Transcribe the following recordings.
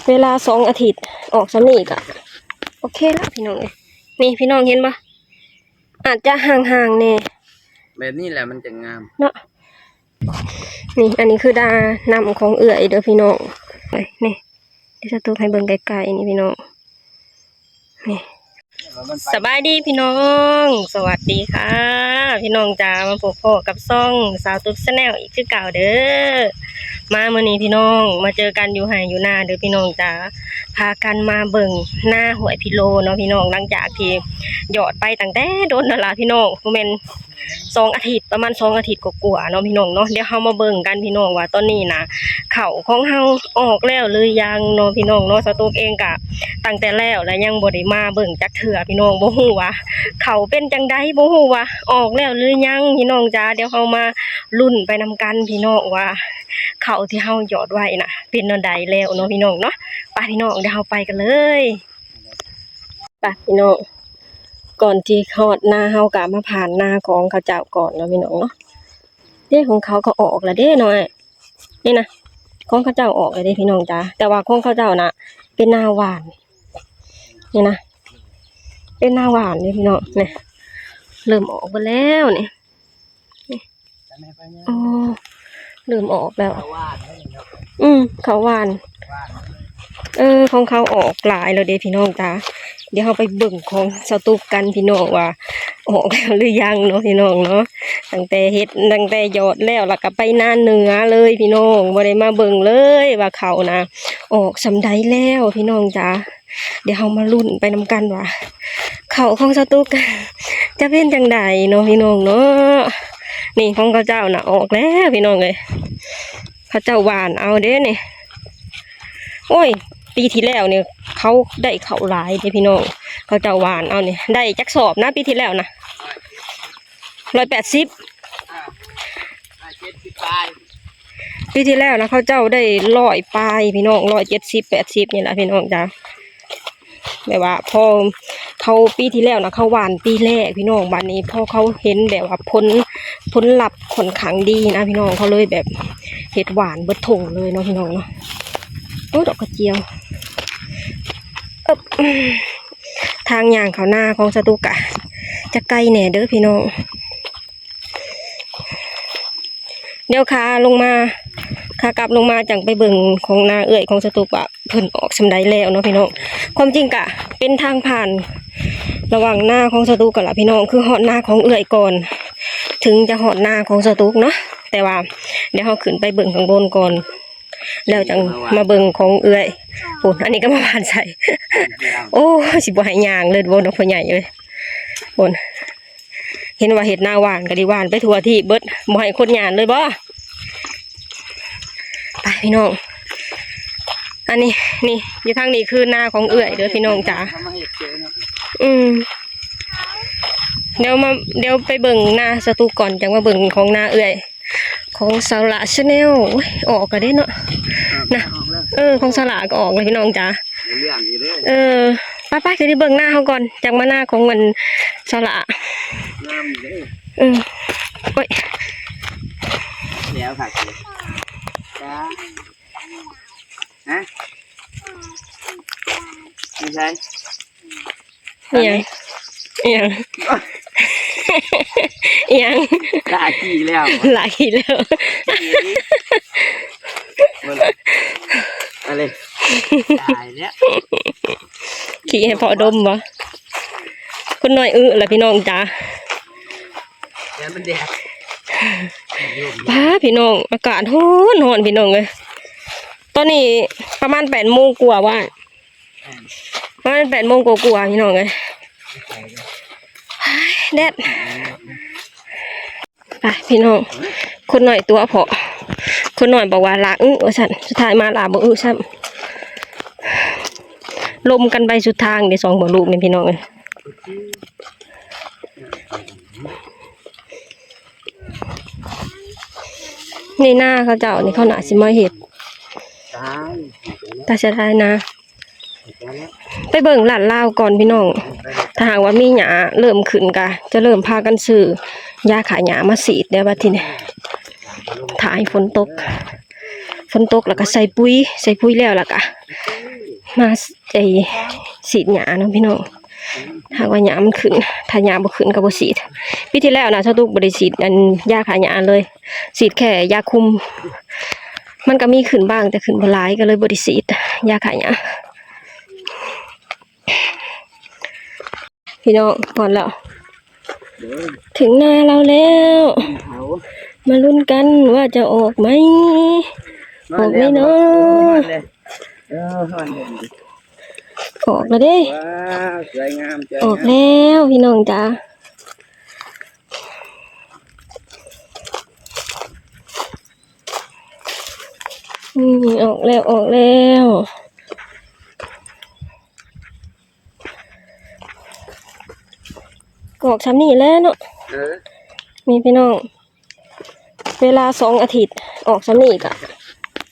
เวลา2 อาทิตย์ออกสำนีกะโอเคแล้วพี่น้องเลยนี่พี่น้องเห็นปะอาจจะห่างๆเนี่ยแบบนี้แหละมันจะงามเนาะนี่อันนี้คือดานำของเอื่อยเด้อพี่น้องนี่จะตัวให้เบิ่งไกลๆนี่พี่น้องนี่สบายดีพี่น้องสวัสดีค่ะพี่น้องจ๋ามาพบพ่อกับซ่องสาวตุ๊กแนลอีกคือเก่าเด้อมาเมื่อนี้พี่น้องมาเจอกันอยู่ไห่อยู่หน้าเด้อพี่น้องจ๋าพากันมาเบิ่งหน้าหวยพิโลเนาะพี่น้องหลังจากที่หยอดไปตั้งแต่โดนนั่นล่ะพี่น้องโมเมน2 อาทิตย์ประมาณ2 อาทิตย์กว่าๆเนาะพี่น้องเนาะเดี๋ยวเฮามาเบิ่งกันพี่น้องว่าตอนนี้นะเข่าของเฮาออกแล้วหรือยังเนาะพี่น้องเนาะสตูกเองกะตั้งแต่แล้วและยังบ่ได้มาเบิ่งจักเทื่อพี่น้องบ่ฮู้ว่าเข่าเป็นจังได๋บ่ฮู้ว่าออกแล้วหรือยังพี่น้องจ้าเดี๋ยวเฮามาลุ้นไปนำกันพี่น้องว่าเข่าที่เฮาหยอดไว้น่ะเป็นอันใดแล้วเนาะพี่น้องเนาะไปพี่น้องเดี๋ยวเฮาไปกันเลยไปพี่น้องก่อนที่ฮอดหน้าเฮากะมาผ่านหน้าของเขาเจ้าก่อนเนาะพี่น้องเนาะเด้ของเขาก็ออกแล้วเด้หน่อยนี่นะของเขาเจ้าออกแล้วเด้พี่น้องจ้าแต่ว่าของเขาเจ้าน่ะเป็นหน้าหวานนี่นะเป็นหน้าหวานนี่พี่น้องเนี่ยเริ่มออกไปแล้วนี่อ๋อเริ่มออกแล้วเขาหวานของเขาออกหลายแล้วเด้พี่น้องจ้าเดี๋ยวเราไปเบิ่งของสตูกกันพี่น้องว่าออกแล้วหรือยังเนาะพี่น้องเนาะตั้งแต่เฮ็ดตั้งแต่หยอดแล้วก็ไปหน้าเหนือเลยพี่น้องบ่ได้มาเบิ่งเลยว่าเขานะออกสำใดแล้วพี่น้องจ้าเดี๋ยวเรามาลุ้นไปนำกันว่าเขาของสตูกจะเป็นจังใดเนาะพี่น้องเนาะนี่ของเขาเจ้าน่ะออกแล้วพี่น้องเลยเขาเจ้าหวานเอาเด้นี่โอ้ยปีที่แล้วเนี่ยเขาได้เขาหลายเด้พี่น้องเขาเจ้าหวานเอาเนี่ยได้จักสอบนะปีที่แล้วนะ180ปีที่แล้วนะเขาเจ้าได้100 ปลายพี่น้อง170-80นี่แหละพี่น้องจ้าแบบว่าพอเขาปีที่แล้วนะเขาหวานปีแรกพี่น้องบัดนี้พอเขาเห็นแบบว่าผลลัพธ์ค่อนข้างดีนะพี่น้องเขาเลยแบบเห็ดหวานเบิดถุงเลยเนาะพี่น้องเนาะโอ้ดอกกระเจียวทางย่างเขาหน้าของสตูกะจะไกลแหน่เด้อพี่น้องเดี๋ยวขาลงมาขากลับลงมาจังไปเบิ่งของนาเอื่อยของสตูกะเพิ่นออกสำใดแล้วเนาะพี่น้องความจริงกะเป็นทางผ่านระหว่างหน้าของสตูกะล่ะพี่น้องคือหอดหน้าของเอื่อยก่อนถึงจะหอดหน้าของสตูกเนาะแต่ว่าเดี๋ยวเราขึ้นไปเบิ่งข้างบนก่อนแล้วจังมาเบิ่งของเอื่อยโอ้อันนี้ก็มาผ่านใส่โอ้สิบ่ให้ย่างเลยบ่นพ่อใหญ่เลยโอนเห็นว่าเห็ดหน้าหวานก็ดีหวานไปทั่วที่เบิดบ่ให้คนหยานเลยบ่ไปพี่น้องอันนี้นี่อยู่ทางนี้คือหน้าของเอื่อยเด้อพี่น้องจ๋าเดี๋ยวไปเบิ่งหน้าสตูก่อนจังว่าเบิ่งของหน้าเอื่อยของสาระชาแนลออกกันได้เนาะนะของสาระก็ออกเลยพี่น้องจ๋าป้าคือที่เบิ่งหน้าเขาก่อนจังมาหน้าของมันสาระโอ้ยแล้วค่ะจ้าฮะไม่ใช่ยังหลายทีแล้วอะไรตายแล้วขี่ให้พอดมบ่คุณหน่อยแหละพี่น้องจ้าแล้วมันแดดป้าพี่น้องอากาศร้อนพี่น้องเลยตอนนี้ประมาณ8 โมงกว่าว่าประมาณ8 โมงกว่าพี่น้องเลยแดดไปพี่น้องคนหน่อยตัวพอคนหน่อยบอกว่าลาว่าฉันสุดท้ายมาลาบ่ซ้ำลมกันไปสุดทางเดี๋ยว2 บ่ลูกนี่พี่น้องเลยนี่หน้าเขาเจ้านี่เขาหนาสิมาเห็ดตาเสียดายนะไปเบิ่งหลานเล่าก่อนพี่น้องถ้าหากว่ามีหยาเริ่มขึ้นกะจะเริ่มพากันซื้อยาขายหยามาสีดได้บัดทีนี้ถ่ายฝนตก ฝนตกแล้วก็ใส่ปุ๋ยแล้วล่ะก็มาฉีดหญ้าเนาะพี่น้องถ้าว่าหญ้ามันขึ้นถ้าหญ้าบ่ขึ้นก็บ่ฉีดปีที่แล้วนะชาวตุกบ่ได้ฉีดอันยาฆ่าหญ้าเลยฉีดแค่ยาคุมมันก็มีขึ้นบ้างแต่ขึ้นบ่หลายก็เลยบ่ได้ฉีดยาฆ่าหญ้าพี่น้องพอแล้วถึงหน้าเราแล้วมาลุ้นกันว่าจะออกไหมออกไหมเนาะออกแล้วเด้สวยงามออกแล้วพี่น้องจ้าออกแล้วออกซ้ำนี่แล้วเนาะมีพี่น้องเวลา2 อาทิตย์ออกซ้ำนี่ก็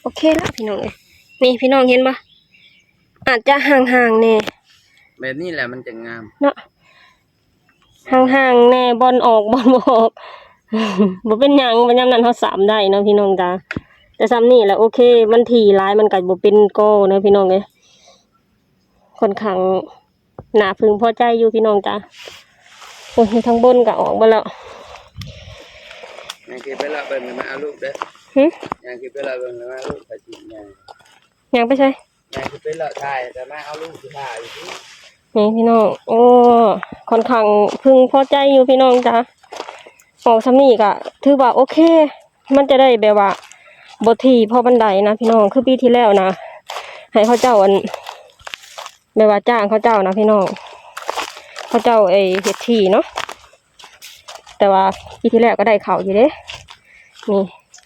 โอเคแล้วพี่น้องเลยนี่พี่น้องเห็นปะอาจจะห่างๆแน่แบบนี้แหละมันจะงามเนาะห่างๆแน่บอลออกบอลบ่ออกบ่เป็นหยังมันยามนั้นเฮาสามได้เนาะพี่น้องจ้าแต่ซ้ำนี่แหละโอเคมันถี่ร้ายมันก็บ่เป็นโกเนาะพี่น้องเอ้ยค่อนข้างน่าพึงพอใจอยู่พี่น้องจ้าโอ้ยทางบนก็ออกบ่แล้วยังคิดไปละเบิ่งมาเอาลูกเด้อยังคิดไปละเบิ่งมาเอาลูกไปสิยังไปใช่ยังคิดไปละถ่ายแต่มาเอาลูกสิถ่ายอยู่นี่พี่น้องโอ้ค่อนข้างพึงพอใจอยู่พี่น้องจ้าออกซ้ำนี่ก็ถือว่าโอเคมันจะได้แบบว่าบ่ถี่พอบันไดนะพี่น้องคือปีที่แล้วนะให้เขาเจ้าอันแบบว่าจ้างเขาเจ้านะพี่น้องเขาเจ้าเฮ็ดที่เนาะแต่ว่าปีที่แล้วก็ได้เขาอยู่เด้นี่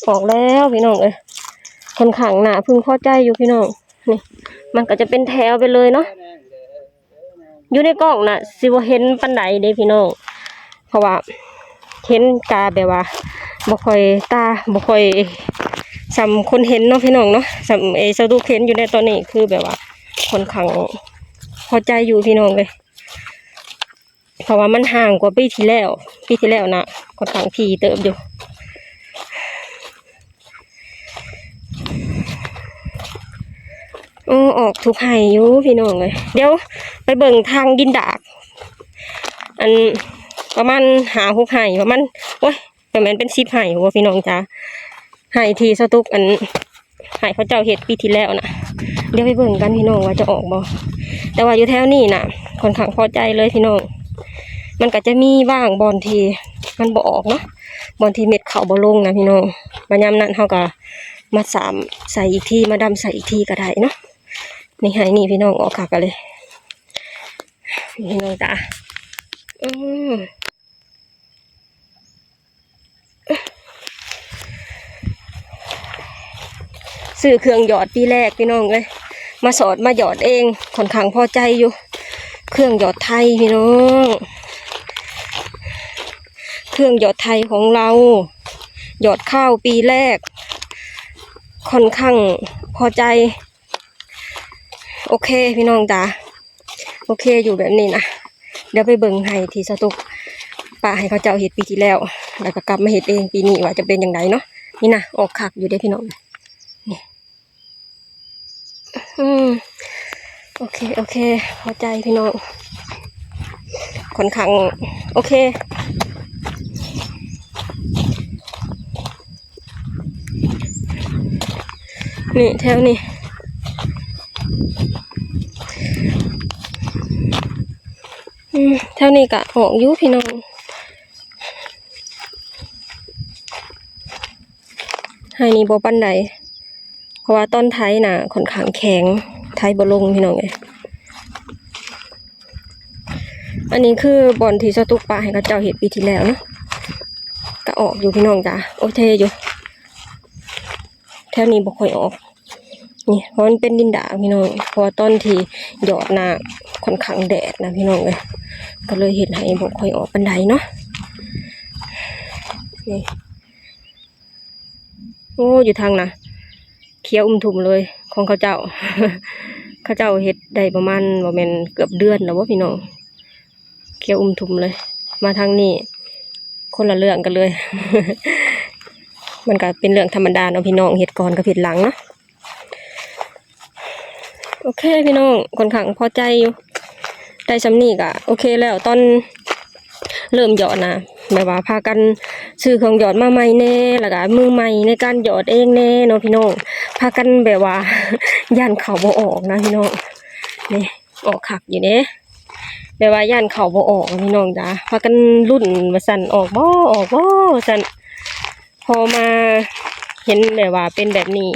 ออกแล้วพี่น้องค่อนข้างหนาพึงพอใจอยู่พี่น้องนี่มันก็จะเป็นแถวไปเลยเนาะอยู่ในกล้องน่ะสิบ่เห็นปานใดเด้พี่น้องเพราะว่าเห็นตาแบบว่าบ่ค่อยตาบ่ค่อยสำคนเห็นเนาะพี่น้องเนาะสำสะดุกเห็นอยู่ในตอนนี้คือแบบว่าค่อนข้างพอใจอยู่พี่น้องเลยเพราะว่ามันห่างกว่าปีที่แล้วนะค่อนข้างถี่เติบอยู่ออกทุกไห่อยู่พี่น้องเลยเดี๋ยวไปเบิ่งทางดินดากอันประมาณ6 ไห่ประมาณโอ้ยประมาณเป็น10 ไห่หัวพี่น้องจ้าไห่ที่สตุกอันไห่เขาเจ้าเห็ดปีที่แล้วนะเดี๋ยวไปเบิ่งกันพี่น้องว่าจะออกบ่แต่ว่าอยู่แถวนี้น่ะค่อนข้างพอใจเลยพี่น้องมันก็จะมีบ้างบอลทีมันบ่ออกเนาะบอลทีเม็ดเข่าบ่ลงนะพี่น้องบางยามนั้นเขาก็มาสามใส่อีกทีมาดำใส่อีกทีก็ได้เนาะนี่ให้นี่พี่น้องออกค่ะกันเลยพี่น้องจ้าซื้อเครื่องหยอดปีแรกพี่น้องเลยมาสอดมาหยอดเองค่อนข้างพอใจอยู่เครื่องหยอดไทยพี่น้องเครื่องหยอดไทยของเราหยอดข้าวปีแรกค่อนข้างพอใจโอเคพี่น้องจ้าโอเคอยู่แบบนี้นะเดี๋ยวไปเบิ่งให้ที่สตุกป้าให้เขาเจ้าเห็ดปีที่แล้วแล้วก็กลับมาเห็ดเองปีนี้ว่าจะเป็นอย่างไรเนาะนี่นะออกคักอยู่ได้พี่น้องนี่โอเคพอใจพี่น้องค่อนข้างโอเคนี่แถวนี้แถวนี้ก็ออกอยู่พี่น้องให้นี่บ่ปันใดเพราะว่าต้นไทยน่ะค่อนข้างแข็งไทยบ่ลงพี่น้องเลยอันนี้คือบอนที่สตุกปลาให้เขาเจ้าเห็ดปีที่แล้วเนาะก็ออกอยู่พี่น้องจ้าโอเคอยู่แถวนี้บ่ค่อยออกนี่เพราะมันเป็นดินด่างพี่น้องเพราะว่าต้นที่หยอดน่ะค่อนข้างแดดนะพี่น้องเลยก็เลยเห็นให้บ่ค่อยออกปันใดเนาะนี่โอ้อยู่ทางน่ะเขียวทุ่มเลยของเขาเจ้า เขาเจ้าเห็ดได้ประมาณประมาณเกือบเดือนแล้ววะพี่น้องเขียวทุ่มเลยมาทางนี้คนละเรื่องกันเลย มันก็เป็นเรื่องธรรมดาเนาะพี่น้องเฮ็ดก่อนกับเฮ็ดหลังเนาะโอเคพี่น้องค่อนข้างพอใจอยู่ได้สำนี้ก็โอเคแล้วตอนเริ่มหยอดนะแบบว่าพากันซื้อเครื่องหยอดมาใหม่แน่แล้วก็มือใหม่ในการหยอดเองแน่เนาะพี่น้องพากันแบบว่า ย่านเขาบ่ออกนะพี่น้องนี่ออกคักอยู่เด้แบบว่าย่านเขาบ่ออกพี่น้องจ้าพากันรุ่นว่าสั่นออกบ่สั่นพอมาเห็นแบบว่าเป็นแบบนี้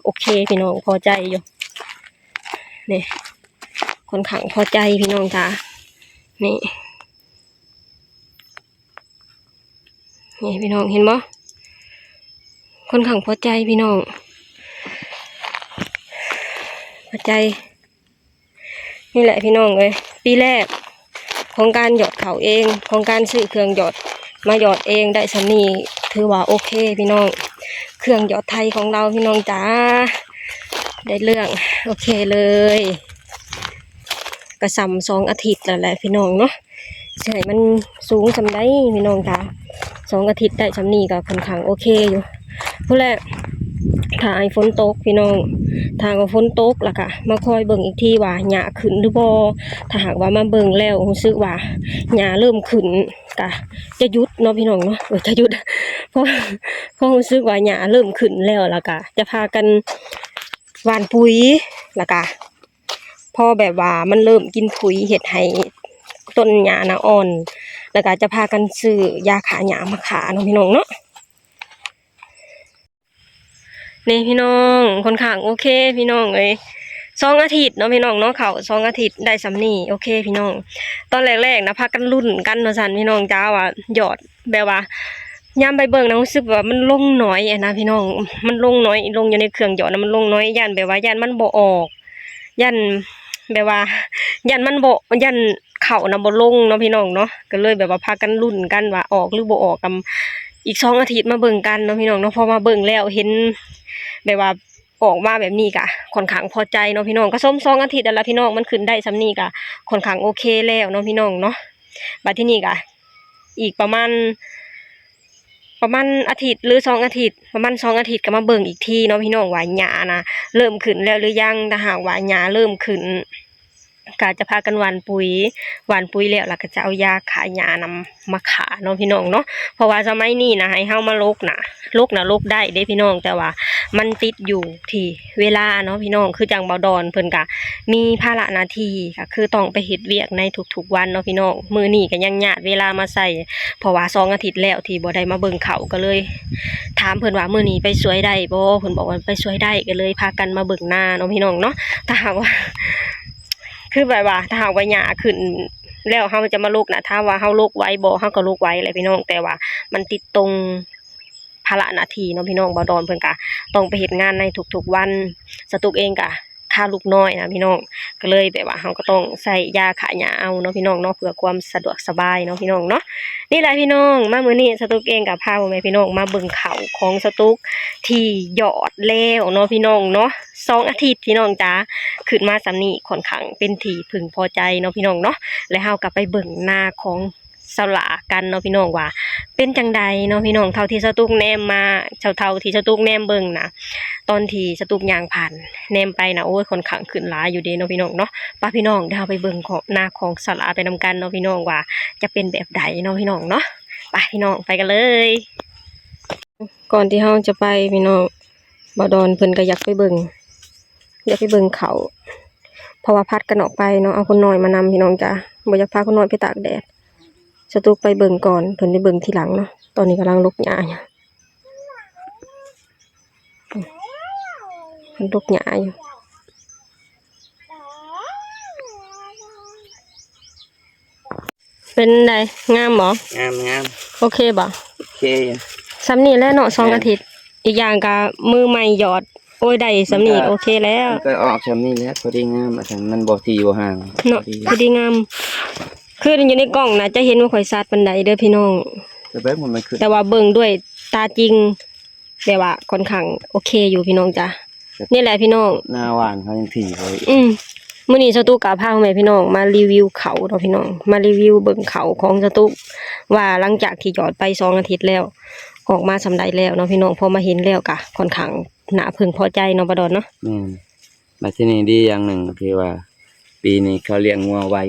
โอเคพี่น้องพอใจอยู่นี่ค่อนข้างพอใจพี่น้องจ้านี่พี่น้องเห็นบ่ค่อนข้างพอใจพี่น้องพอใจนี่แหละพี่น้องเลยปีแรกของการหยอดเขาเองของการซื้อเครื่องหยอดมาหยอดเองได้สำนีถือว่าโอเคพี่น้องเครื่องหยอดไทยของเราพี่น้องจ้าได้เรื่องโอเคเลยกระซำ2 อาทิตย์แล้วแหละพี่น้องเนาะใช่มันสูงสำได้พี่น้องจ้า2 อาทิตย์ได้สำนีก็ค่อนข้างโอเคอยู่ผู้แรกถ้าไอ้ฝนตกพี่น้องทางว่าฝนตกล่ะค่ะมาคอยเบิ่งอีกทีว่าหญ้าขึ้นหรือบ่ถ้าหากว่ามาเบิ่งแล้วรู้สึกว่าหญ้าเริ่มขึ้นก็จะหยุดเนาะพี่น้องเนาะจะหยุดเพราะรู้สึกว่าหญ้าเริ่มขึ้นแล้วล่ะค่ะจะพากันหว่านปุ๋ยล่ะค่ะพอแบบว่ามันเริ่มกินปุ๋ยเฮ็ดให้ต้นหญ้าน่ะอ่อนแล้วก็จะพากันซื้อยาฆ่าหญ้ามาฆ่าเนาะพี่น้องเนาะนี่พี่น้องค่อนข้างโอเคพี่น้องเอ้ย2 อาทิตย์เนาะพี่น้องเนาะเขา2 อาทิตย์ได้สำนี่โอเคพี่น้องตอนแรกๆนะพากันรุ่นกันเนาะสันพี่น้องจ้าว่าหยอดแบบว่ายามไปเบิ่งนะรู้สึกว่ามันลงน้อยนะพี่น้องมันลงน้อยลงอยู่ในเครื่องหยอดนะมันลงน้อยยันแบบว่ายันมันบ่ออกยันแบบว่ายันมันบ่ยันเข่านะบ่ลงเนาะพี่น้องเนาะก็เลยแบบว่าพากันรุ่นกันว่าออกหรือบ่ออกกันอีก2 อาทิตย์มาเบิ่งกันเนาะพี่น้องเนาะพอมาเบิ่งแล้วเห็นแบบว่าออกมาแบบนี้กะค่อนข้างพอใจเนาะพี่น้องก็ส้ม2 อาทิตย์แล้วพี่น้องมันขึ้นได้สำนี้กะค่อนข้างโอเคแล้วเนาะพี่น้องเนาะบัดที่นี่กะอีกประมาณอาทิตย์หรือ2 อาทิตย์ประมาณ2 อาทิตย์ก็มาเบิ่งอีกทีเนาะพี่น้องว่าหญ้านะเริ่มขึ้นแล้วหรือยังถ้าหากว่าหญ้าเริ่มขึ้นก็จะพากันหว่านปุ๋ยแล้วก็จะเอายาฆ่าหญ้านำมาฆ่าเนาะพี่น้องเนาะเพราะว่าสมัยนี้นะให้เฮามาลกได้เด้พี่น้องแต่ว่ามันติดอยู่ที่เวลาเนาะพี่น้องคือจังเบาดอนเพิ่นก็มีภาระหน้าที่ก็คือต้องไปเฮ็ดเวียกในทุกๆวันเนาะพี่น้องมื้อนี้ก็ยังญาติเวลามาใส่เพราะว่า2 อาทิตย์แล้วที่บ่ได้มาเบิ่งเขาก็เลยถามเพิ่นว่ามื้อนี้ไปสวยได้บ่เพิ่นบอกว่าไปสวยได้ก็เลยพากันมาเบิ่งหน้าเนาะพี่น้องเนาะถ้าหากว่าคือแบบว่าถ้าหากว่าหญ้าขึ้นแล้วเฮาจะมาลกนะถ้าว่าเฮาลกไว้บ่เฮาก็ลกไว้แหละพี่น้องแต่ว่ามันติดตรงภาระหน้าที่เนาะพี่น้องบ่ดอนเพิ่นก็ต้องไปเฮ็ดงานในทุกๆวันสตุกเองก็ค่าลูกน้อยนะพี่น้องก็เลยแบบว่าเฮาก็ต้องใส่ยาฆ่าหญ้าเอาเนาะพี่น้องเนาะเพื่อความสะดวกสบายเนาะพี่น้องเนาะนี่แหละพี่น้องมามื้อนี้สตุกเองก็พาพ่อแม่พี่น้องมาเบิ่งเขาของสตุกที่หยอดแล้วเนาะพี่น้องเนาะ2 อาทิตย์พี่น้องจ้าขึ้นมาสำนี้ค่อนข้างเป็นที่พึงพอใจเนาะพี่น้องเนาะแล้วเฮาก็ไปเบิ่งหน้าของสลากันเนาะพี่น้องว่าเป็นจังใดเนาะพี่น้องเท่าที่สตุกแนมมาเท่าที่สตุกแนมเบิ่งนะตอนที่สตุกย่างผ่านแนมไปนะโอ้ยค่อนข้างขึ้นหลายอยู่เด้เนาะพี่น้องเนาะป้าพี่น้องเดี๋ยวเราไปเบิ่งของหน้าของสลาไปนำกันเนาะพี่น้องว่าจะเป็นแบบใดเนาะพี่น้องเนาะไปพี่น้องไปกันเลยก่อนที่เฮาจะไปพี่น้องบ่ดอนเพิ่นก็อยากไปเบิ่งเขาเพราะว่าพัดกันออกไปเนาะเอาคนน้อยมานำพี่น้องจ้ะบ่อยากพาคนน้อยไปตากแดดสตุกไปเบิ่งก่อนเพิ่นได้เบิ่งทีหลังเนาะตอนนี้กำลังลกหญ้าอยู่เพิ่นลกหญ้าอยู่เป็นไดงามบ่งามโอเคบ่โอเคซ้ำนี่แหละเนาะ2 อาทิตย์อีกอย่างก็มือใหม่หยอดโอ้ยได้ซ้ำนี่โอเคแล้วก็ออกซ้ำนี่แล้วพอดีงามอาจารย์มันบ่ทีบ่ห่างเนาะพอดีงามคืออยู่ในกล้องนะจะเห็นว่าข่อยซัดปานใดเด้อพี่น้องแต่ว่าเบิ่งด้วยตาจริงแต่ว่าค่อนข้างโอเคอยู่พี่น้องจ้ะนี่แหละพี่น้องหน้าหวานเขายังถี่เลยมื้อนี้สตูกะพาแม่พี่น้องมารีวิวเขาเนาะพี่น้องมารีวิวเบิ่งเขาของสตูว่าหลังจากที่หยอดไป2 อาทิตย์แล้ว ออกมาสำใดแล้วเนาะพี่น้องพอมาเห็นแล้วกะค่อนข้างน่าพึงพอใจเนาะบ่ดอนเนาะมาที่นี่ดีอย่างหนึ่งคือว่า ปีนี้เขาเลี้ยงงัวไว้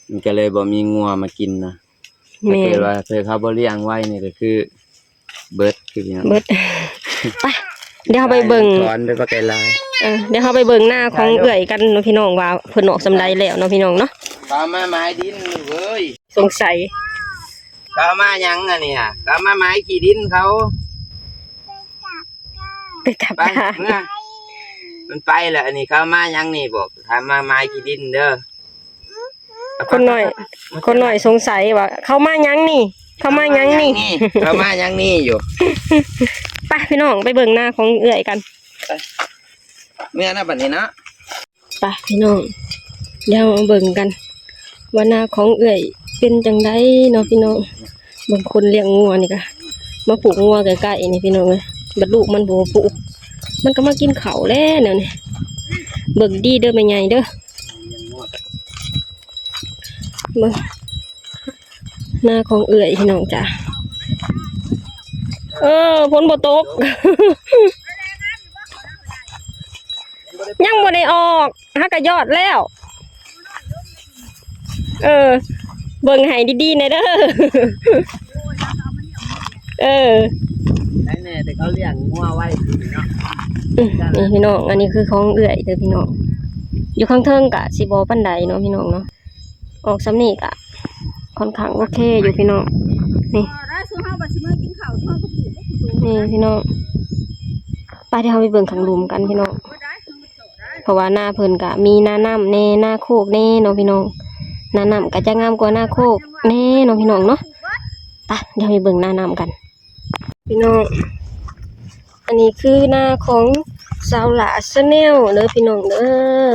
มันก็เลยบ่มีงัวมากินนะถ้าเกิดว่าเธอเขาบ่เลี้ยงไว้นี่ก็คือเบิดคืออย่างเบิดไปเดี๋ยวเราไปเบิ่งถอนไปปลาไก่ลายเดี๋ยวเราไปเบิ่งหน้าของเอื้อยกันเนาะพี่น้องว่าเพิ่นออกสำใดแล้วเนาะพี่น้องเนาะข้าวมาไม้ดินเว้ยสงสัยข้าวมายังอ่ะเนี่ยข้าวมาไม้ขี้ดินเขาไปจับปลามันไปแล้วอันนี้ข้าวมายังนี่บอกข้าวมาไม้ขี้ดินเด้อคนหน่อยสงสัยว่าเข้ามายังนี่เข้ามายังนี่เข้ามายังนี่อยู่ไปพี่น้องไปเบิ่งหน้าของเอื้อยกันเมื่อนะบัดนี้นะไปพี่น้องเดี๋ยวมาเบิ่งกันว่าหน้าของเอื้อยเป็นจังไดเนาะพี่น้องบางคนเลี้ยงงัวนี่ก็มาปลูกงัวใกล้ๆนี่พี่น้องเลยบัดลูกมันบ่ปลูกมันก็มากินข้าวแล้วเนี่ยเบิ่งดีเด้อแม่ใหญ่เด้อเบิ่งหน้าของเอื้อยพี่น้องจ้ะฝนบ่ตก ยังบ่ได้ออกฮักกะยอดแล้วเบิ่งให้ดีๆหน่อยเด้อได้แน่แต่เขาเลี้ยงงัวไว้เนาะนี่พี่น้องอันนี้คือของเอื้อยเด้อพี่น้องอยู่ข้างเทิงกะสิบ่ปานใดเนาะพี่น้องเนาะออกซ้ำนี่กะค่อนข้างโอเคอยู่พี่น้องนี่นี่พี่น้องไปเดี๋ยวเราไปเบิ่งข้างหลุมกันพี่น้องเพราะว่าหน้าเพิ่นกะมีหน้าน้ำแน่หน้าโคกแน่เนาะพี่น้องหน้าน้ำกะจะงามกว่าหน้าโคกแน่เนาะพี่น้องเนาะไปเดี๋ยวไปเบิ่งหน้าน้ำกันพี่น้องอันนี้คือหน้าของสาวหลาชาแนลเด้อพี่น้องเด้อ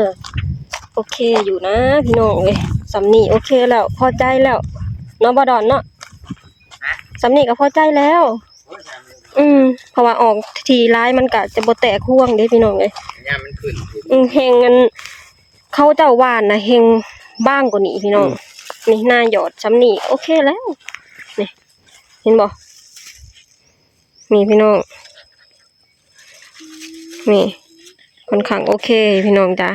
โอเคอยู่นะพี่น้องเว้ยสำนีโอเคแล้วพอใจแล้วเนาะบ่ดอนเนาะสำนีก็พอใจแล้วเพราะว่าออกทีร้ายมันกะจะบ่แตกห่วงเด้พี่น้องเอ้ยย่ามันขึ้นเฮงกันเขาเจ้าว่านนะเฮงบ้างกว่านี้พี่น้องนี่หน้าหยอดซ้ำนี่โอเคแล้วนี่เห็นบ่นี่พี่น้องนี่ค่อนข้างโอเคพี่น้องจ้ะ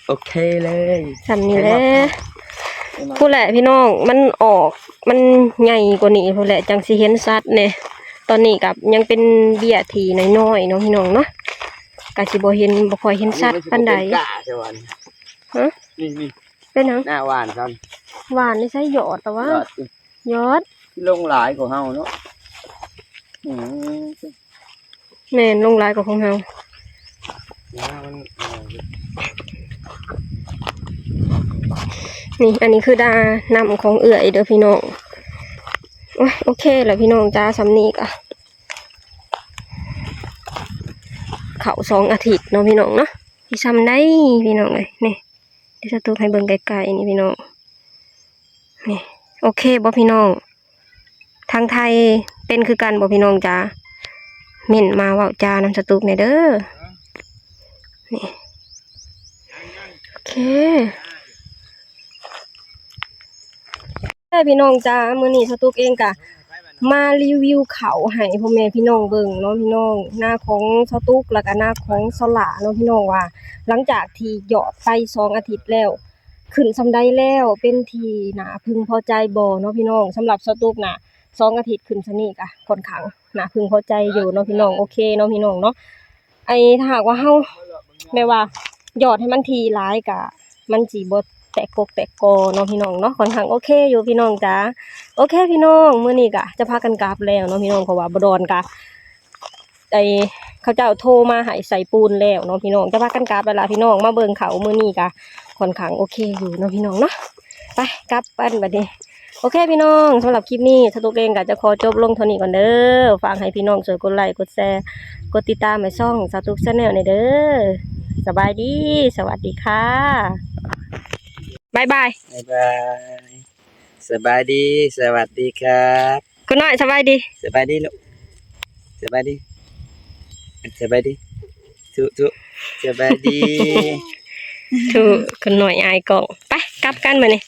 โอเคเลยซ้ำนี่แหละพูดแหละพี่น้องมันออกมันใหญ่กว่านี้พูดแหละจังสิเห็นชัดเนี่ยตอนนี้กับยังเป็นเบี้ยทีน้อยๆเนาะพี่น้องเนาะกะสิบ่เห็นบ่ค่อยเห็นชัดปานใดฮะนี่เป็นหยังหน้าหวานครับหวานนี่ใช้หยอดแต่ว่ายอดลงหลายของเฮาเนาะแม่นลงหลายกว่าของเฮานี่อันนี้คือดานำของเอื้อยเด้อพี่น้องโอเคแล้วพี่น้องจ้าซ้ำนี้กะเขา2 อาทิตย์เนาะพี่น้องเนาะที่ซ้ำได้พี่น้องเลยนี่เดี๋ยวจะตูให้เบิ่งไกลๆนี่พี่น้องนี่โอเคบ่พี่น้องทางไทยเป็นคือกันบ่พี่น้องจ้าเม่นมาว่าจ้านำสตูกในเด้อนี่โอเคพี่น้องจ้ามื้อนี้สตูกเองกะมารีวิวเขาให้พ่อแม่พี่น้องเบิ่งเนาะพี่น้องหน้าของสตูกแล้วก็หน้าของสลาเนาะพี่น้องว่าหลังจากที่หยอดไป2 อาทิตย์แล้วขึ้นสำใดแล้วเป็นที่น่าพึงพอใจบ่เนาะพี่น้องสำหรับสตูกน่ะ2 อาทิตย์ขึ้นซะนี่กะค่อนข้างน่าพึงพอใจอยู่เนาะพี่น้องโอเคเนาะพี่น้องเนาะถ้าหากว่าเฮาแม่ว่าหยอดให้มันทีหลายกะมันสิบ่แตกกกแตกกอเนาะพี่น้องเนาะค่อนข้างโอเคอยู่พี่น้องจ้าโอเคพี่น้องมื้อนี้กะจะพากันกลับแล้วเนาะพี่น้องเพราะว่าบ่ดอนกะเขาเจ้าโทรมาให้ใส่ปูนแล้วเนาะพี่น้องจะพากันกลับแล้วล่ะพี่น้องมาเบิ่งเขามื้อนี้กะค่อนข้างโอเคอยู่เนาะพี่น้องเนาะไปกลับบ้านบัดนี้โอเคพี่น้องสำหรับคลิปนี้สตูกเองก็จะขอจบลงเท่านี้ก่อนเด้อฝากให้พี่น้องช่วยกดไลค์กดแชร์กดติดตามให้ช่องสตูกชาแนลในเด้อสบายดีสวัสดีค่ะบายบายสบายดีสวัสดีครับคุณน้อยสบายดีสบายดีลูกสบายดีสบายดีทุสบายดีทุคุณน้อยอายกล่องไปกลับกันมานี่